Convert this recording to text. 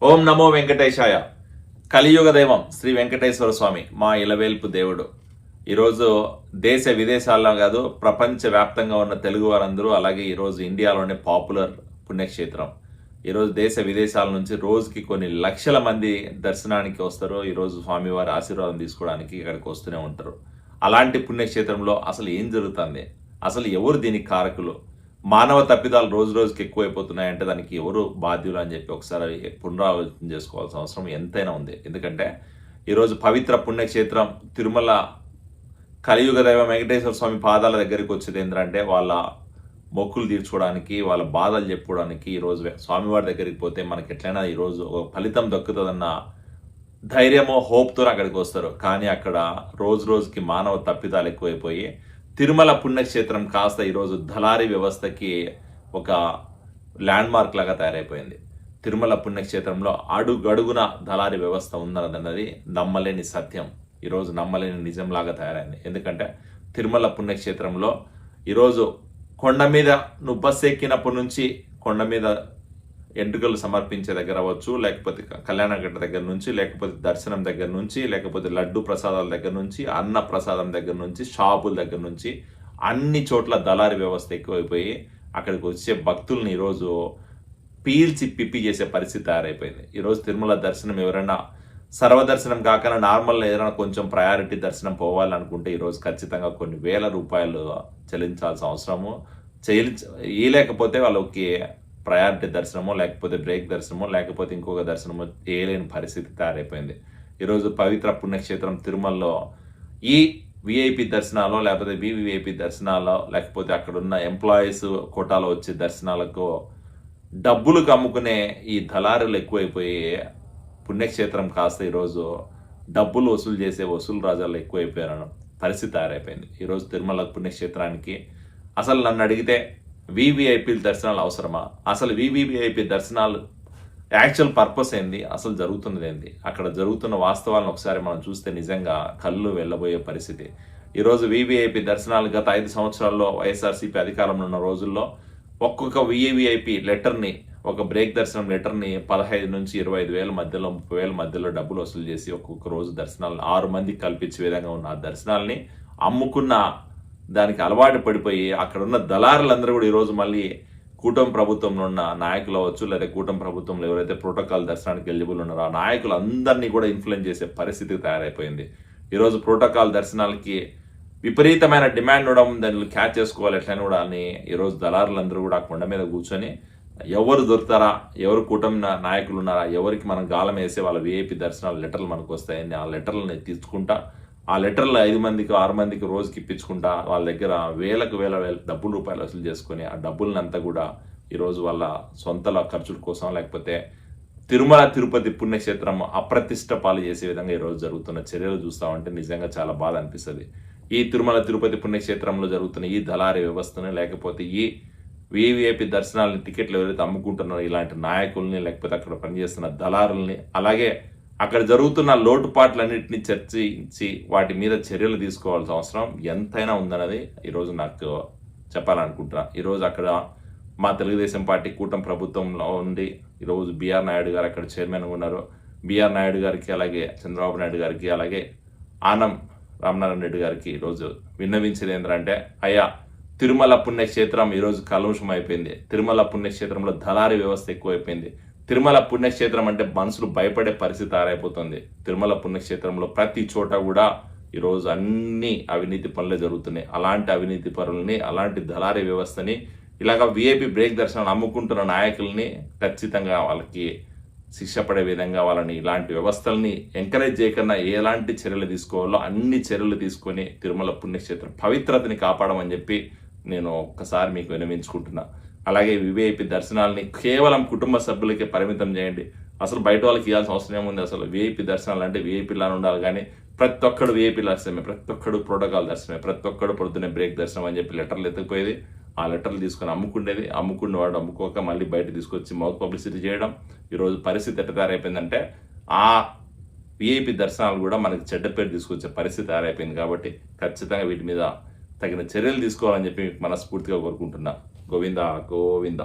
ఓం నమో వెంకటేశాయ. కలియుగ దైవం శ్రీ వెంకటేశ్వర స్వామి మా ఇలవేల్పు దేవుడు. ఈరోజు దేశ విదేశాల్లో కాదు, ప్రపంచవ్యాప్తంగా ఉన్న తెలుగు వారందరూ, అలాగే ఈరోజు ఇండియాలోనే పాపులర్ పుణ్యక్షేత్రం. ఈరోజు దేశ విదేశాల నుంచి రోజుకి కొన్ని లక్షల మంది దర్శనానికి వస్తారు. ఈరోజు స్వామివారి ఆశీర్వాదం తీసుకోవడానికి ఇక్కడికి వస్తూనే ఉంటారు. అలాంటి పుణ్యక్షేత్రంలో అసలు ఏం జరుగుతుంది, అసలు ఎవరు దీనికి కారకులు, మానవ తప్పిదాలు రోజు రోజుకి ఎక్కువైపోతున్నాయంటే దానికి ఎవరు బాధ్యులు అని చెప్పి ఒకసారి పునరాలోచన చేసుకోవాల్సిన అవసరం ఎంతైనా ఉంది. ఎందుకంటే ఈరోజు పవిత్ర పుణ్యక్షేత్రం తిరుమల కలియుగ దైవం వెంకటేశ్వర స్వామి పాదాల దగ్గరికి వచ్చేది ఏంటంటే వాళ్ళ మొక్కులు తీర్చుకోవడానికి, వాళ్ళ బాధలు చెప్పుకోవడానికి. ఈరోజు స్వామివారి దగ్గరికి పోతే మనకి ఎట్లయినా ఈరోజు ఒక ఫలితం దక్కుతుందన్న ధైర్యమో హోప్తో అక్కడికి వస్తారు. కానీ అక్కడ రోజు రోజుకి మానవ తప్పిదాలు ఎక్కువైపోయి తిరుమల పుణ్యక్షేత్రం కాస్త ఈరోజు దళారీ వ్యవస్థకి ఒక ల్యాండ్ మార్క్ లాగా తయారైపోయింది. తిరుమల పుణ్యక్షేత్రంలో అడుగడుగున దళారీ వ్యవస్థ ఉందన్నది నమ్మలేని సత్యం, ఈరోజు నమ్మలేని నిజంలాగా తయారైంది. ఎందుకంటే తిరుమల పుణ్యక్షేత్రంలో ఈరోజు కొండ మీద నువ్వు బస్సు ఎక్కినప్పటి నుంచి కొండ మీద ఎంట్రుకలు సమర్పించే దగ్గర అవ్వచ్చు, లేకపోతే కళ్యాణగట్ట దగ్గర నుంచి, లేకపోతే దర్శనం దగ్గర నుంచి, లేకపోతే లడ్డు ప్రసాదాల దగ్గర నుంచి, అన్న ప్రసాదం దగ్గర నుంచి, షాపుల దగ్గర నుంచి అన్ని చోట్ల దళారీ వ్యవస్థ ఎక్కువైపోయి అక్కడికి వచ్చే భక్తుల్ని ఈరోజు పీల్చి పిప్పి చేసే పరిస్థితి తయారైపోయింది. ఈరోజు తిరుమల దర్శనం ఎవరైనా సర్వదర్శనం కాకుండా నార్మల్ ఏదైనా కొంచెం ప్రయారిటీ దర్శనం పోవాలనుకుంటే ఈరోజు ఖచ్చితంగా కొన్ని వేల రూపాయలు చెల్లించాల్సిన అవసరము, లేకపోతే వాళ్ళకి ప్రయారిటీ దర్శనమో, లేకపోతే బ్రేక్ దర్శనమో, లేకపోతే ఇంకొక దర్శనమో చేయలేని పరిస్థితి తయారైపోయింది. ఈరోజు పవిత్ర పుణ్యక్షేత్రం తిరుమలలో ఈ విఐపి దర్శనాలు, లేకపోతే వివిఐపి దర్శనాలు, లేకపోతే అక్కడున్న ఎంప్లాయీస్ కోటాలో వచ్చే దర్శనాలకు డబ్బులకు అమ్ముకునే ఈ దళారులు ఎక్కువైపోయి పుణ్యక్షేత్రం కాస్త ఈరోజు డబ్బులు వసూలు చేసే వసూలు రాజాలు ఎక్కువైపోయారని పరిస్థితి తయారైపోయింది. ఈరోజు తిరుమల పుణ్యక్షేత్రానికి అసలు నన్ను అడిగితే వివిఐపి దర్శనాలు అవసరమా, అసలు వివిఐపి దర్శనాలు యాక్చువల్ పర్పస్ ఏంది, అసలు జరుగుతున్నది ఏంది, అక్కడ జరుగుతున్న వాస్తవాలను ఒకసారి మనం చూస్తే నిజంగా కళ్ళు వెళ్ళబోయే పరిస్థితి. ఈరోజు వివిఐపి దర్శనాలు గత 5 సంవత్సరాల్లో వైఎస్ఆర్సీపీ అధికారంలో ఉన్న రోజుల్లో ఒక్కొక్క వివిఐపి లెటర్ని, ఒక బ్రేక్ దర్శనం లెటర్ని 15 నుంచి 25 వేల మధ్యలో, 30 వేల మధ్యలో డబ్బులు వసూలు చేసి ఒక్కొక్క రోజు దర్శనాలను 6 మందికి కల్పించే విధంగా ఉన్న ఆ దర్శనాల్ని అమ్ముకున్న దానికి అలవాటు పడిపోయి అక్కడ ఉన్న దళారులందరూ కూడా ఈరోజు మళ్ళీ కూటమి ప్రభుత్వంలో ఉన్న నాయకులు అవ్వచ్చు, లేదా కూటమి ప్రభుత్వంలో ఎవరైతే ప్రోటోకాల్ దర్శనానికి ఎలిజిబుల్ ఉన్నారో ఆ నాయకులు అందరినీ కూడా ఇన్ఫ్లుయెన్స్ చేసే పరిస్థితి తయారైపోయింది. ఈరోజు ప్రోటోకాల్ దర్శనాలకి విపరీతమైన డిమాండ్ ఉండడం, దాన్ని క్యాచ్ చేసుకోవాలి ఎట్లయినా కూడా అని ఈరోజు దళారులందరూ కూడా కొండ మీద కూర్చొని ఎవరు దొరుకుతారా, ఎవరు కూటమి నాయకులు ఉన్నారా, ఎవరికి మనం గాలం వేసే వాళ్ళ విఐపి దర్శనాల లెటర్లు మనకు వస్తాయని ఆ లెటర్లని తీసుకుంటా, ఆ లెటర్లు 5 మందికి 6 మందికి రోజుకి ఇప్పించుకుంటా వాళ్ళ దగ్గర వేల డబ్బులు రూపాయలు వసూలు చేసుకొని ఆ డబ్బులనంతా కూడా ఈరోజు వాళ్ళ సొంత ఖర్చుల కోసం, లేకపోతే తిరుమల తిరుపతి పుణ్యక్షేత్రం అప్రతిష్ట పాలు చేసే విధంగా ఈరోజు జరుగుతున్న చర్యలు చూస్తామంటే నిజంగా చాలా బాధ అనిపిస్తుంది. ఈ తిరుమల తిరుపతి పుణ్యక్షేత్రంలో జరుగుతున్న ఈ దళారీ వ్యవస్థని, లేకపోతే ఈ వివిఐపి దర్శనాలని టికెట్లు ఎవరైతే అమ్ముకుంటున్నారో ఇలాంటి నాయకుల్ని, లేకపోతే అక్కడ పనిచేస్తున్న దళారుల్ని, అలాగే అక్కడ జరుగుతున్న లోటుపాట్లన్నింటినీ చర్చించి వాటి మీద చర్యలు తీసుకోవాల్సిన అవసరం ఎంతైనా ఉందన్నది ఈరోజు నాకు చెప్పాలనుకుంటున్నా. ఈరోజు అక్కడ మా తెలుగుదేశం పార్టీ కూటమి ప్రభుత్వంలో ఉండి ఈరోజు బిఆర్ నాయుడు గారు అక్కడ చైర్మన్గా ఉన్నారు. బిఆర్ నాయుడు గారికి, అలాగే చంద్రబాబు నాయుడు గారికి, అలాగే ఆనం రామనారాయణ రెడ్డి గారికి ఈరోజు విన్నవించేది ఏంటంటే, అయ్యా తిరుమల పుణ్యక్షేత్రం ఈరోజు కలుషం అయిపోయింది. తిరుమల పుణ్యక్షేత్రంలో దళారీ వ్యవస్థ ఎక్కువైపోయింది. తిరుమల పుణ్యక్షేత్రం అంటే మనుషులు భయపడే పరిస్థితి తయారైపోతుంది. తిరుమల పుణ్యక్షేత్రంలో ప్రతి చోట కూడా ఈరోజు అన్ని అవినీతి పనులే జరుగుతున్నాయి. అలాంటి అవినీతి పనులని, అలాంటి దళారీ వ్యవస్థని, ఇలాగ విఐపి బ్రేక్ దర్శనాలు అమ్ముకుంటున్న నాయకుల్ని ఖచ్చితంగా వాళ్ళకి శిక్ష పడే విధంగా వాళ్ళని ఇలాంటి వ్యవస్థల్ని ఎంకరేజ్ చేయకుండా ఎలాంటి చర్యలు తీసుకోవాలో అన్ని చర్యలు తీసుకొని తిరుమల పుణ్యక్షేత్రం పవిత్రతని కాపాడమని చెప్పి నేను ఒక్కసారి మీకు వినవించుకుంటున్నా. అలాగే విఐపి దర్శనాలని కేవలం కుటుంబ సభ్యులకే పరిమితం చేయండి. అసలు బయట వాళ్ళకి ఇవ్వాల్సిన అవసరం ఏముంది? అసలు విఐపి దర్శనాలు అంటే విఐపిలానే ఉండాలి, కానీ ప్రతి ఒక్కడు విఐపి దర్శనమే, ప్రతి ఒక్కడు ప్రోటోకాల్ దర్శనమే, ప్రతి ఒక్కడు పొద్దున్నే బ్రేక్ దర్శనం అని చెప్పి లెటర్లు ఎత్తుకుపోయేది. ఆ లెటర్లు తీసుకొని అమ్ముకునేది, అమ్ముకునేవాడు అమ్ముకోక మళ్ళీ బయట తీసుకొచ్చి మౌత్ పబ్లిసిటీ చేయడం. ఈరోజు పరిస్థితి ఎట్లా తయారైపోయిందంటే ఆ విఐపి దర్శనాలు కూడా మనకి చెడ్డ పేరు తీసుకొచ్చే పరిస్థితి తయారైపోయింది. కాబట్టి ఖచ్చితంగా వీటి మీద తగిన చర్యలు తీసుకోవాలని చెప్పి మనస్ఫూర్తిగా కోరుకుంటున్నా. గోవింద గోవింద.